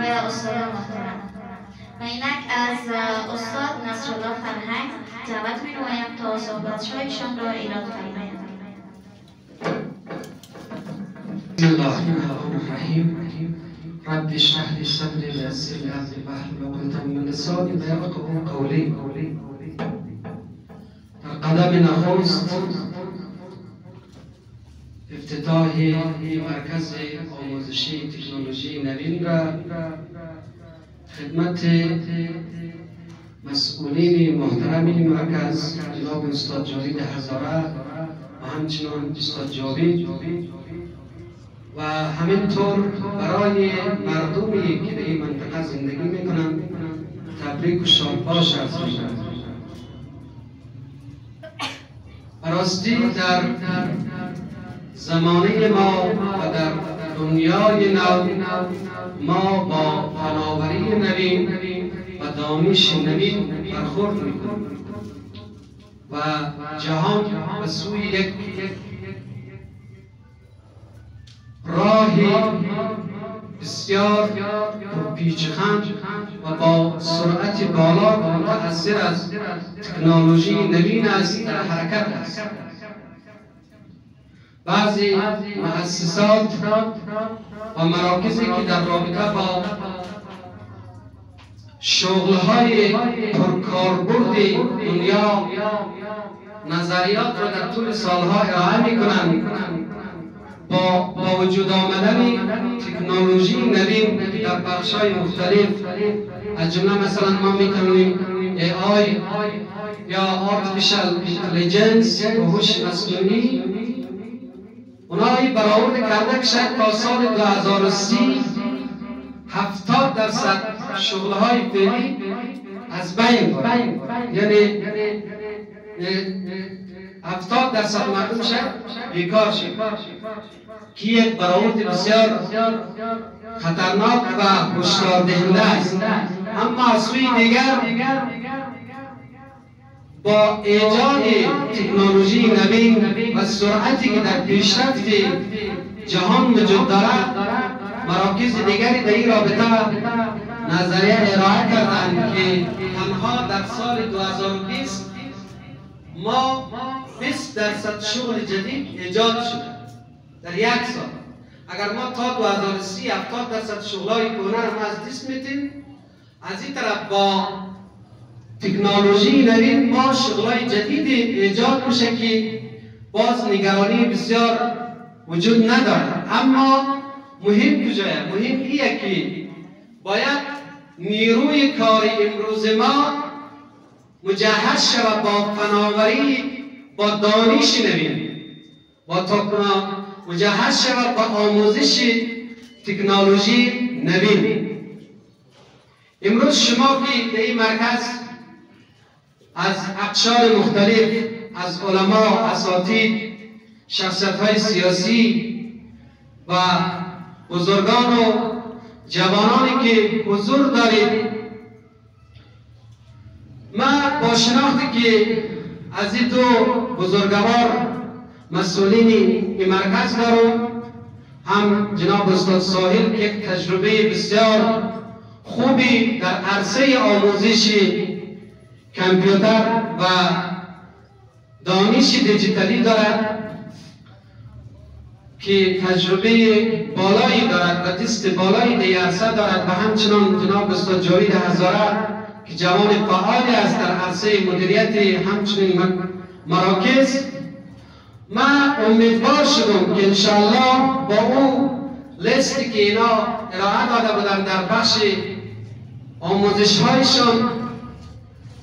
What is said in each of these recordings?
استاد محترم و اینک از استاد نصرالله فرهنگ دعوت می‌نمایم تا صحبت‌هایشان را ایراد فرمایند. بسم الله الرحمن الرحیم. رب اشرح لی صدری ویسر لی امری واحلل عقدة من لسانی یفقهوا قولی. در قدم نخست افتتاح مرکز آموزشی تکنولوژی نوین را خدمت مسئولین محترم مرکز جناب استاد جاوید هزاره و همچنان استاد جاوید و همینطور برای مردمی که به این منطقه زندگی میکنند تبریک و شادباش عرض می‌کنم. براستی در زمانه ما و در دنیای نو ما با فناوری نوین و دانش نوین برخورد میکنیم و جهان به سوی یک راهی بسیار پیچ‌خند و با سرعت بالا متأثر از تکنولوژی نوین است در حرکت است. بعضی مؤسسات و مراکزی که در رابطه با شغل‌های پرکاربرد دنیا نظریات را در طول سالها ارائه می‌کنند، با وجود آمدن تکنولوژی نوین در بخش‌های مختلف از جمله مثلا ما می‌تونیم AI یا Artificial Intelligence هوش مصنوعی اونایی برآورد کرده که شاید تا سال 2030 70% شغل‌های فعلی از بین برد، یعنی 70% مردم شاید بیکار شد که یک برآورد بسیار خطرناک و هشدار دهنده است. اما از سوی دیگر با ایجاد تکنولوژی نوین و سرعتی که در پیشرفت جهان وجود دارد، مراکز دیگری در این رابطه نظریه ارائه کردند که تنها در سال 2020 ما 20% شغل جدید ایجاد شده در یک سال. اگر ما تا 2030 70% شغلای کهنه را از دست میدیم، از این طرف با تکنولوژی نوین ما شغلای جدید ایجاد میشه که باز نگرانی بسیار وجود ندارد. اما مهم کجایه؟ مهم ایه که باید نیروی کاری امروز ما مجهز شود با فناوری، با دانش نوین، مجهز شود با آموزش تکنولوژی نوین. امروز شما که در این مرکز از اقشار مختلف، از علما، اساتید، شخصیت‌های سیاسی و بزرگان و جوانانی که حضور دارید، من با شناختی که از این دو بزرگوار مسئولین این مرکز دارم، هم جناب استاد ساحل که یک تجربه بسیار خوبی در عرصه آموزش کامپیوتر و دانش دیجیتالی دارد که تجربه بالایی دارد و دست بالایی در عرصه دارد، و همچنان جناب استاد جاوید هزاره که جوان فعالی است در عرصه مدیریت همچنین مراکز. من امیدوار شدم که انشاءالله با اون لیستی که اینا ارائه داده بودن در بخش آموزش هایشان،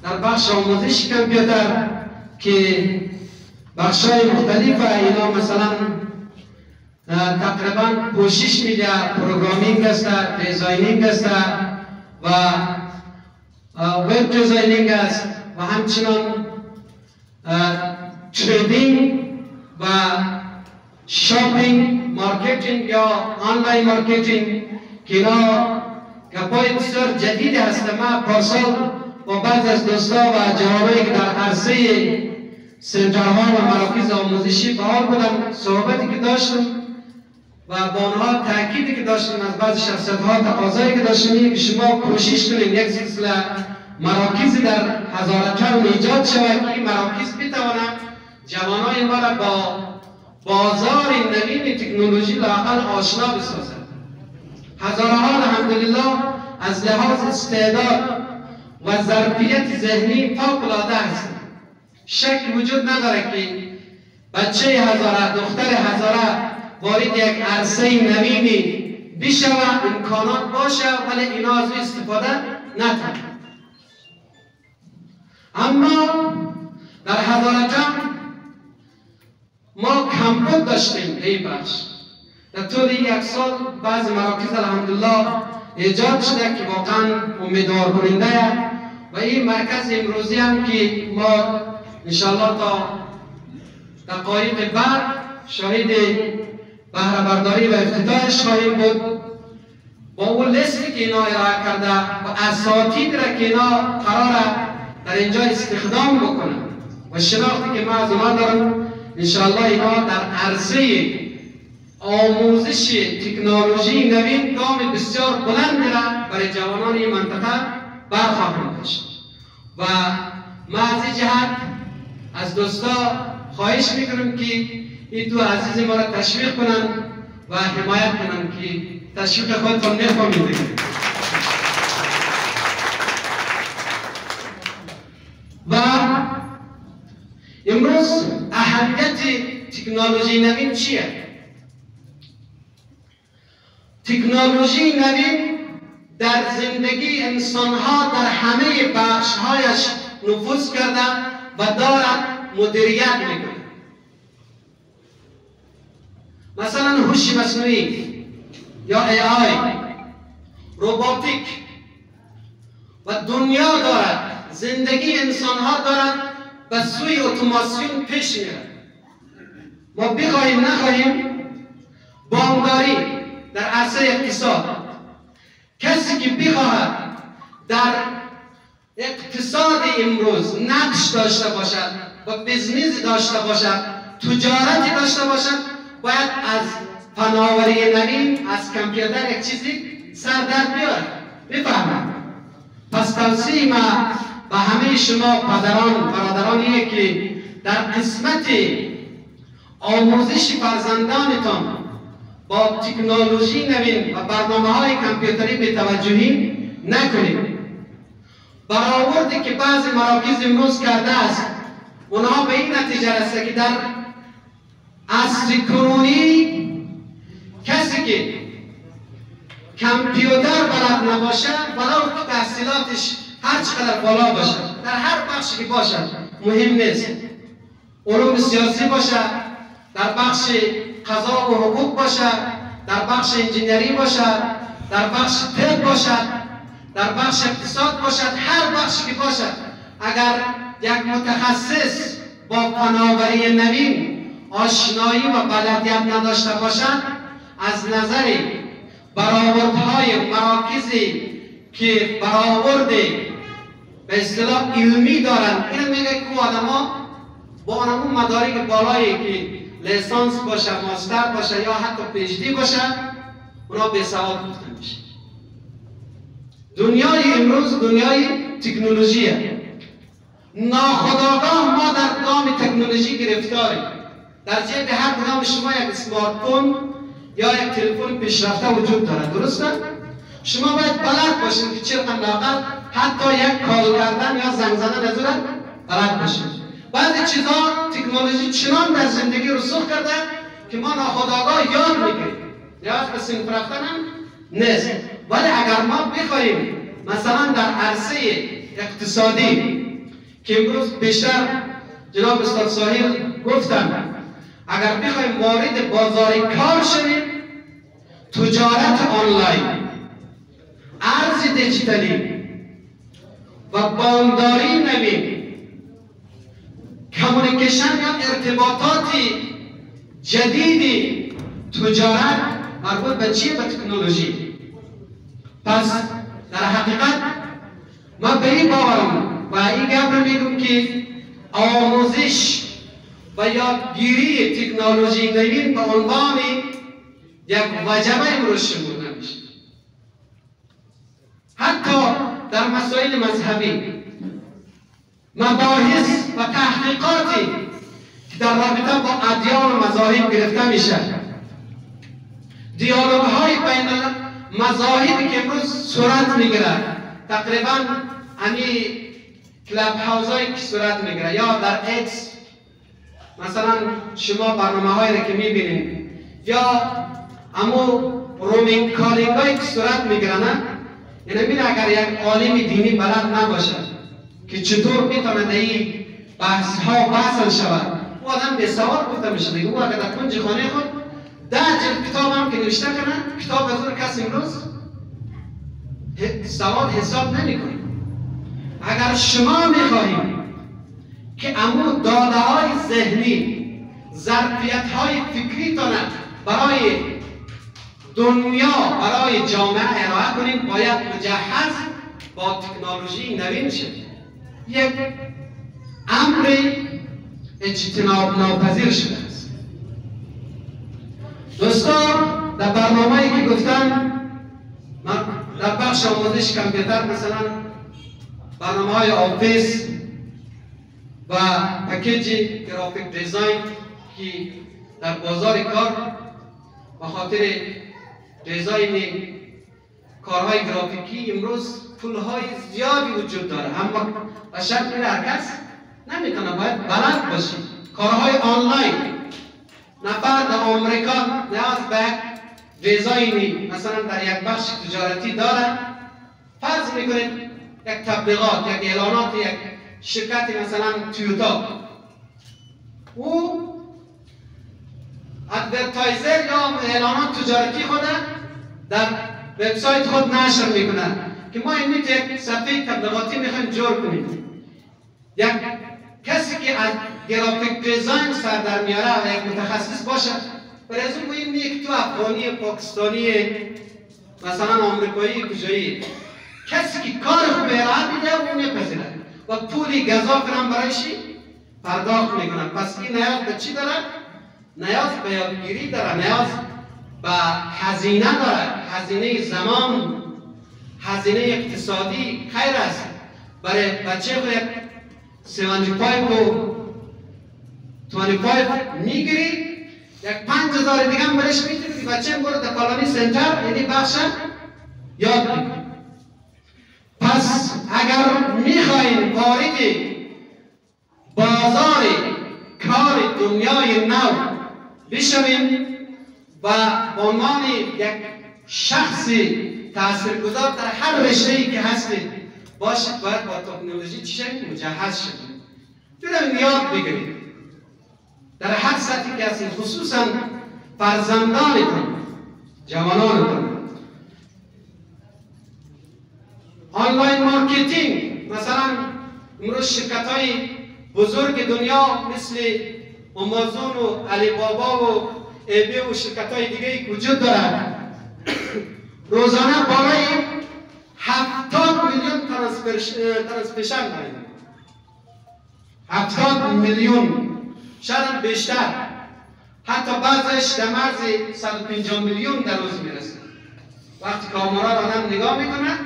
در بخش آموزش کامپیوتر که بخش های مختلف اینا مثلا تقریبا پوشش میده، پروگرامینگ است، دیزاینینگ است و وب دیزاینینگ است و همچنان تریدینگ و شاپینگ، مارکتینگ یا آنلاین مارکتینگ که اینا گپای بسیار جدید هست. من پارسال با بعض از دوستا و جوانایی که در عرصه سنترها و مراکز آموزشی فعال بودم صحبتی که داشتم و و با آنها تأکیدی که داشتیم از بعضی شخصیت‌ها تقاضایی که داشتیم که شما کوشش کنید یک سلسله مراکزی در هزارچند ایجاد شود که این مراکز بتوانند جوانای ما را با بازار نوین تکنولوژی لااقل آشنا بسازد. هزارها الحمدلله از لحاظ استعداد و ظرفیت ذهنی فوق‌العاده هستند. شک وجود نداره که بچه هزاره، دختر هزاره وارد یک عرصه نوینی بشود، امکانات باشه ولی اینا از او استفاده نکنند. اما در هزارچند ما کمبود داشتیم این بخش. در طول یک سال بعض مراکز الحمدلله ایجاد شده که واقعا امیدوار کننده و این مرکز امروزی هم که ما انشاءالله تا دقایق بعد شاهد بهره برداری و افتتاحش خواهیم بود. با اون لیستی که اینا ارائه کرده و اساتید را که اینا قراره در اینجا استخدام بکنن و شناختی که ما از اونا دارم، انشاءالله اینا در عرصه آموزش تکنولوژی نوین گام بسیار بلندی را برای جوانان این منطقه برخواهند داشت. و ما از این جهت از دوستا خواهش میکنم که این دو عزیز ما را تشویق کنند و حمایت کنند که تشویق خودتان میفهمید. و امروز اهمیت تکنولوژی نوین چیه؟ تکنولوژی نوین در زندگی انسانها در همه بخشهایش نفوذ کرده و دارد مدیریت میکنه. مثلا هوش مصنوعی یا AI، روباتیک و دنیا دارد، زندگی انسانها دارد به سوی اتوماسیون پیش میرد. ما بخواهیم نخواهیم بانکداری در عرصه اقتصاد، کسی که بخواهد در اقتصاد امروز نقش داشته باشد و بزنس داشته باشد، تجارتی داشته باشد، باید از فناوری نوین، از کامپیوتر یک چیزی سر در بیارد، بفهمد. پس توصیه ما به همه شما پدران برادرانیه که در قسمت آموزش فرزندانتان با تکنولوژی نوین و برنامه‌های کامپیوتری به توجهی نکنید. برآوردی که بعضی مراکز امروز کرده است، اونها به این نتیجه رسیده که در عصر کنونی کسی که کامپیوتر بلد نباشه، ولو که تحصیلاتش هر چقدر بالا باشه، در هر بخشی که باشه مهم نیست، علوم سیاسی باشه، در بخش قضا و حقوق باشه، در بخش انجینری باشه، در بخش طب باشه، در بخش اقتصاد باشد، هر بخشی که باشد، اگر یک متخصص با فناوری نوین آشنایی و بلدیت نداشته باشد، از نظر برآوردهای مراکزی که برآورد به اصطلاح علمی دارند، این میگه که آدم‌ها با اون مدارک بالایی که لیسانس باشه، ماستر باشه یا حتی پی‌اچ‌دی باشه، اونا بی‌سواد گفته میشه. دنیای امروز دنیای تکنولوژیه. ناخودآگاه ما در دام تکنولوژی گرفتاریم. در جیب هر کدام شما یک اسمارت فون یا یک تلفن پیشرفته وجود داره، درسته؟ شما باید بلد باشید که چرا لااقل حتی یک کال کردن یا زنگ زدن از اون بلد باشید. بعضی چیزها تکنولوژی چنان در زندگی رسوخ کرده که ما ناخودآگاه یاد میگیریم. نیاز به صنف رفتن هم نیست. ولی اگر ما بخواهیم مثلا در عرصه اقتصادی که امروز بیشتر جناب استاد ساحل گفتن، اگر بخواهیم وارد بازار کار شویم، تجارت آنلاین، ارز دیجیتالی و بانکداری نوین، کمیونیکیشن یا ارتباطات جدیدی، تجارت مربوط به چیه؟ به تکنولوژی. پس در حقیقت ما به این باورم و این گپ رو میگم که آموزش و یادگیری تکنولوژی نوین به عنوان یک وجبه امروز شمرده میشه. حتی در مسائل مذهبی مباحث و تحقیقاتی که در رابطه با ادیان و مذاهب گرفته میشه، دیالوگ های بین مذاهبی که امروز صورت میگیره، تقریبا همین کلاب هاوس هایی که صورت میگیره یا در ایکس مثلا شما برنامه هایی را که میبینید یا امو رومینگ کالینگ هایی که صورت میگیرن، یعنی بین اگر یک عالم دینی بلد نباشه که چطور میتونه در این بحث ها بحث شود، او آدم بی‌سواد گفته میشه دیگه. او اگر در کنج خانه خود 10 جلد کتاب هم که نوشته کنن، کتاب از اون کسی امروز سواد حساب نمیکنه. اگر شما میخواهید که امو داده های ذهنی، ظرفیت های فکری تانه برای دنیا، برای جامعه ارائه کنیم، باید مجهز با تکنولوژی نوین شد. یک امر اجتناب ناپذیر شده است. دوستان در برنامه‌ای که گفتم، من در بخش آموزش کامپیوتر مثلا برنامه‌های آفیس و پکیج گرافیک دیزاین که در بازار کار به خاطر دیزاین کارهای گرافیکی امروز پولهای زیادی وجود داره، اما به شکل هر کس نمیتونه، باید بلد باشی. کارهای آنلاین، نفر در آمریکا نیاز به دیزاینی مثلا در یک بخش تجارتی داره، فرض میکنید یک تبلیغات، یک اعلانات یک شرکتی مثلا تویوتا، او ادورتایزر یا اعلانات تجارتی خود در وبسایت خود نشر میکنه که ما این یک صفحه تبلیغاتی میخوایم جور کنیم. یک کسی که از گرافیک دیزاین سر در میاره و یک متخصص باشه، برای از اون مهم نیست که تو افغانی، پاکستانی، مثلا آمریکایی، کجایی، کسی که کار خوب ارائه میده اون میپذیره و پولی گزافر هم برایشی پرداخت میکنن. پس این نیاز به چی داره؟ نیاز به یادگیری داره، نیاز به هزینه داره، هزینه زمان، هزینه اقتصادی خیر است. برای بچه خود 75 و 25 میگیری، یک 5000 دیگه هم برش میتونی که بچه برو در کالانی سنتر، یعنی بخش یاد بگیری. پس اگر میخواین وارد بازار کار دنیای نو بشویم و به عنوان یک شخص تاثیرگذار در هر رشته‌ای که هستید باشید، باید با تکنولوژی چی مجهز شدید، بریم یاد بگیرید در هر سطحی که هستید، خصوصا فرزندانتون، جوانانتون. آنلاین مارکتینگ، مثلا امروز شرکت‌های بزرگ دنیا مثل آمازون و علی بابا و ایبی و شرکت‌های دیگه وجود دارد، روزانه بالای 70 میلیون ترانسپشن داریم. 70 میلیون، شاید بیشتر، حتی بعضش در مرز 150 میلیون در روز میرسه. وقتی کامران آدم نگاه میکنه،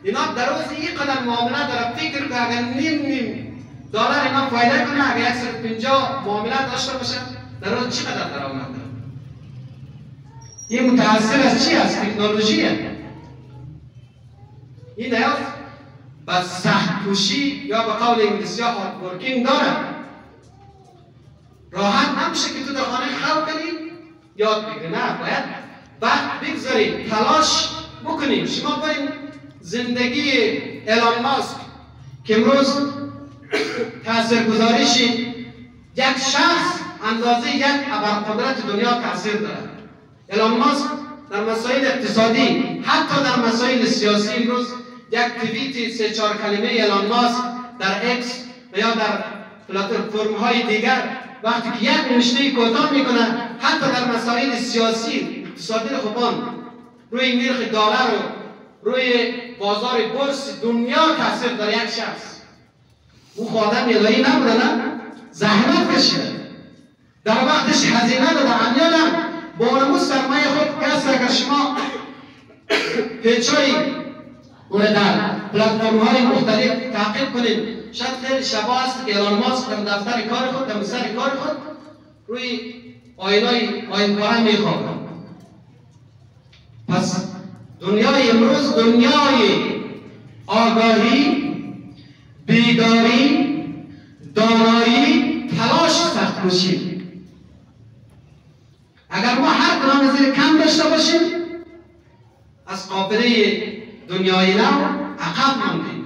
اینا در روز این قدر معامله داره، فکر که اگر نیم دلار اینا فایده کنه، اگر 150 معامله داشته باشه در روز چقدر درآمد داره؟ این متأثر از چی است؟ تکنولوژیه. این نیاز به سخت کوشی یا به قول انگلیسی ها هارد ورکینگ داره. راحت نمیشه که تو در خانه خلق کنی یاد بگیری، نه، باید وقت بگذارید، تلاش بکنیم. شما برین زندگی ایلان ماسک که امروز تاثیرگذاریش یک شخص اندازه یک ابرقدرت دنیا تاثیر داره. ایلان ماسک در مسائل اقتصادی، حتی در مسائل سیاسی، امروز یک توییت 3-4 کلمه ایلان ماسک در ایکس و یا در پلتفرم های دیگر وقتی که یک نوشته کوتاه میکنه، حتی در مسائل سیاسی اقتصادی خوبان روی نرخ دلار و روی بازار بورس دنیا تاثیر داره. یک شخص او خادم الهی نبوده، نه، زحمت کشیده، در وقتش هزینه داده، امیالم با نمو سرمایه خود کس اگر شما پیچای اون در پلتفرم های مختلف تعقیب کنید، شاید خیلی شبا هست که ایلان ماسک در دفتر کار خود، در سر کار خود روی آینه کاره میخوابه. پس دنیای امروز دنیای آگاهی، بیداری، دانایی، تلاش، سخت‌کوشی. اگر ما هر کدام از این کم داشته باشیم از قابله دنیای نو عقب ماندیم.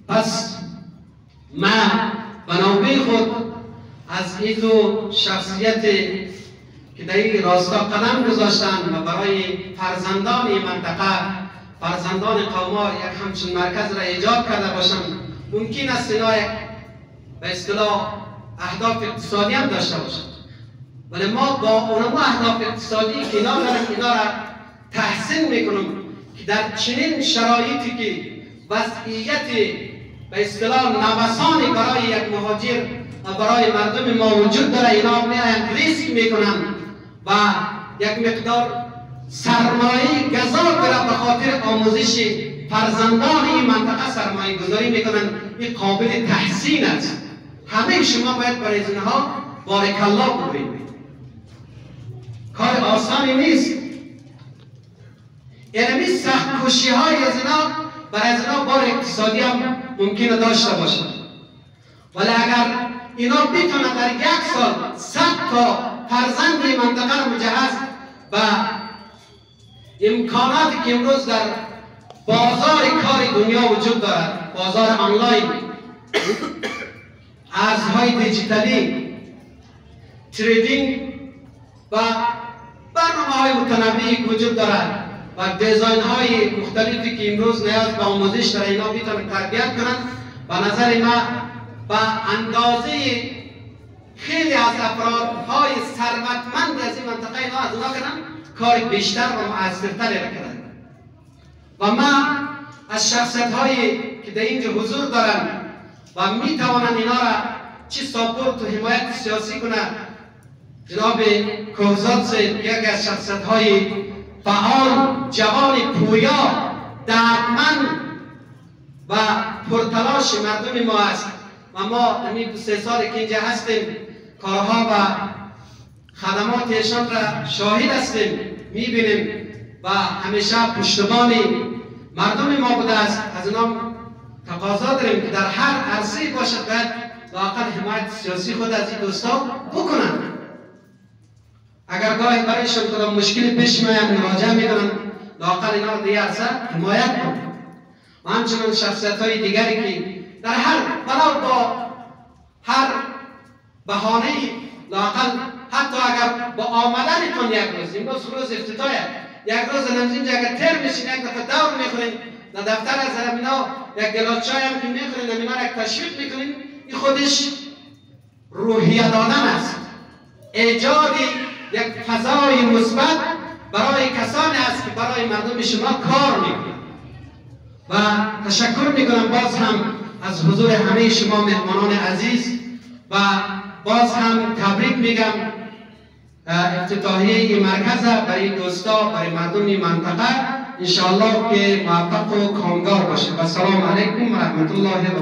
پس من به نوبه خود از این دو شخصیت که در این راستا قدم گذاشتن و برای فرزندان این منطقه، فرزندان قومار یک همچون مرکز را ایجاد کرده باشند، ممکن است اینا یک به اصطلاح اهداف اقتصادی هم داشته باشند، ولی ما با اونم اهداف اقتصادی که اینا دارن اینا را تحسین میکنم که در چنین شرایطی که وضعیت به اصطلاح نوسانی برای یک مهاجر و برای مردم ما وجود داره، اینا میاین ریسک میکنن و یک مقدار سرمایه گذار را به خاطر آموزش فرزندان این منطقه سرمایه گذاری میکنن. این قابل تحسین است. همه شما باید برای اینها بارک الله بگویید. کار آسانی نیست. یعنی سخت کوشی های از اینا برای اینا بار اقتصادی هم ممکنه داشته باشد، ولی اگر اینا بتونه در یک سال 100 تا فرزند این منطقه رو مجهز و امکاناتی که امروز در بازار کار دنیا وجود دارد، بازار آنلاین، ارزهای دیجیتالی، تریدینگ و برنامه های متنوعی وجود دارد و دیزاین های مختلفی که امروز نیاز به آموزش در اینا بیتونه تربیت کنند، به نظر ما به اندازه خیلی از افرادهای ثروتمند از این منطقه اینا از اونا کنن کار بیشتر و مؤثرتری را کنند. و ما از شخصیت هایی که در اینجا حضور دارن و می توانند اینا را چی ساپورت و حمایت سیاسی کنند، جناب کوهزاد صاحب یک از شخصیت های فعال، جوان پویا، دردمند و پرتلاش مردم ما است و ما همین 3 سال که اینجا هستیم کارها و خدمات ایشان را شاهد هستیم، میبینیم و همیشه پشتبان مردم ما بوده است. از اینا تقاضا داریم که در هر عرصه‌ای باشد باید لااقل حمایت سیاسی خود از این دوستان بکنند. اگر گاهی برایشان کدام مشکلی پیش میاد مراجعه میکنن، لااقل اینا رو دیگه عرصه حمایت کنند. و همچنان شخصیت های دیگری که در هر ولو با هر بهانه‌ای لااقل حتی اگر با آمدنتون یک روز، امروز روز افتتاحه، یک روز نمزینجا اگر تر میشین یک دفعه دور میخورین در دفتر از همینا یک گلاس چای هم که میخورین همینا یک تشویق میکنین، این خودش روحیه دادن است، ایجاد یک فضای مثبت برای کسانی است که برای مردم شما کار میکنن. و تشکر میکنم باز هم از حضور همه شما مهمانان عزیز و باز هم تبریک میگم افتتاحیه این مرکز برای دوستا، برای مردم این منطقه، انشاءالله که موفق و کامگار باشه. و السلام علیکم و رحمت الله و